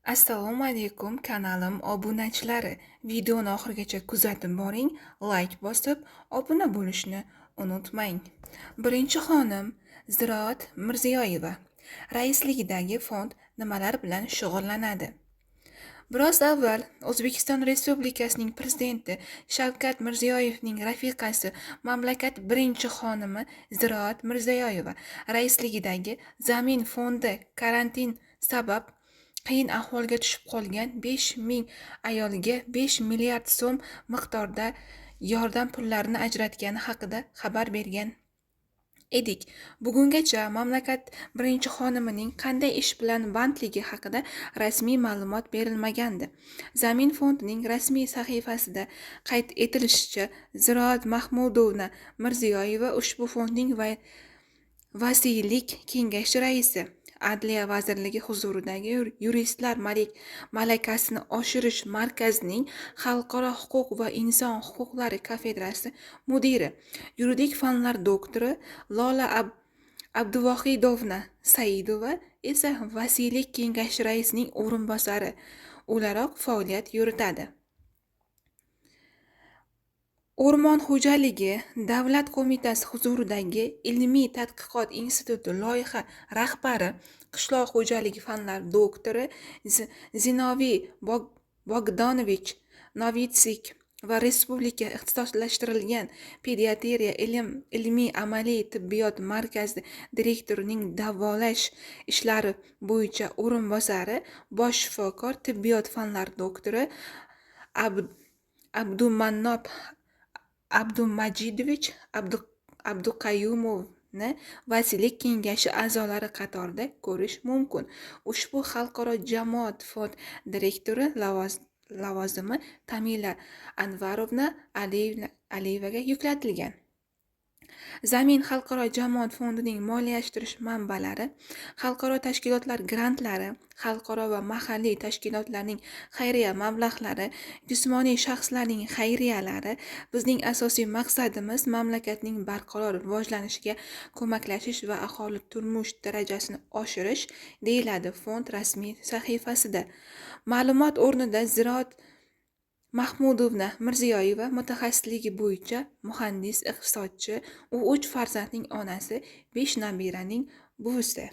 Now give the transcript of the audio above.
Assalomu alaykum kanalim obunachilari. Videoni oxirigacha kuzatib boring, like bosib, obuna bo'lishni unutmang. Birinchi xonim Ziroat Mirziyoyeva raisligidagi fond nimalar bilan shug'ullanadi? Biroz avval O'zbekiston Respublikasining prezidenti Shavkat Mirziyoyevning rafiqasi mamlakat birinchi xonimi Ziroat Mirziyoyeva raisligidagi Zamin fondi karantin sabab qiyin ahvolga tushib qolgan 5,000 ayolga 5 milliard so'm miqdorda yordam pullarini ajratgani haqida xabar bergan edik. Bugungacha mamlakat birinchi xonimining qanday ish bilan bandligi haqida rasmiy ma'lumot berilmagandi. Zamin fondining rasmiy sahifasida qayd etilishicha, Ziroat Mahmudovna Mirziyoyeva ushbu fondning vasiylik kengashi raisi, Adliya vazirligi huzuridagi yuristlar malakasini oshirish markazining xalqaro huquq va inson huquqlari kafedrasi mudiri, yuridik fanlar doktori Lola Abduvohidovna Saidova esa vasiylik kengashi raisining o'rinbosari o'laroq faoliyat yuritadi. O'rmon xo'jaligi davlat qo'mitasi huzuridagi Ilmiy tadqiqot instituti loyiha rahbari, qishloq xo'jaligi fanlar doktori Zinoviy Bogdanovich Novitsik va Respublika ixtisoslashtirilgan pediatriya ilmiy amaliy tibbiyot markazi direktorining davolash ishlari bo'yicha o'rinbosari, bosh shifokor, tibbiyot fanlar doktori Abdumannob Abdumajidovich Abduqayyumovni vasiylik kengashi a'zolari qatorida ko'rish mumkin. Ushbu xalqaro jamoat fond direktori lavozimi Tamila Anvarovna Aliyevaga yuklatilgan. Zamin xalqaro jamoat fondining moliyalashtirish manbalari, xalqaro tashkilotlar grantlari, xalqaro va mahalliy tashkilotlarning xayriya mablag'lari, jismoniy shaxslarning xayriyalari. Bizning asosiy maqsadimiz mamlakatning barqaror rivojlanishiga ko'maklashish va aholi turmush darajasini oshirish, deyiladi fond rasmiy sahifasida. Ma'lumot o'rnida Ziroat Mahmudovna Mirziyoyeva mutaxassisligi bo'yicha muhandis, iqtisodchi, u 3 farzandning onasi, 5 nabiraning buvisi.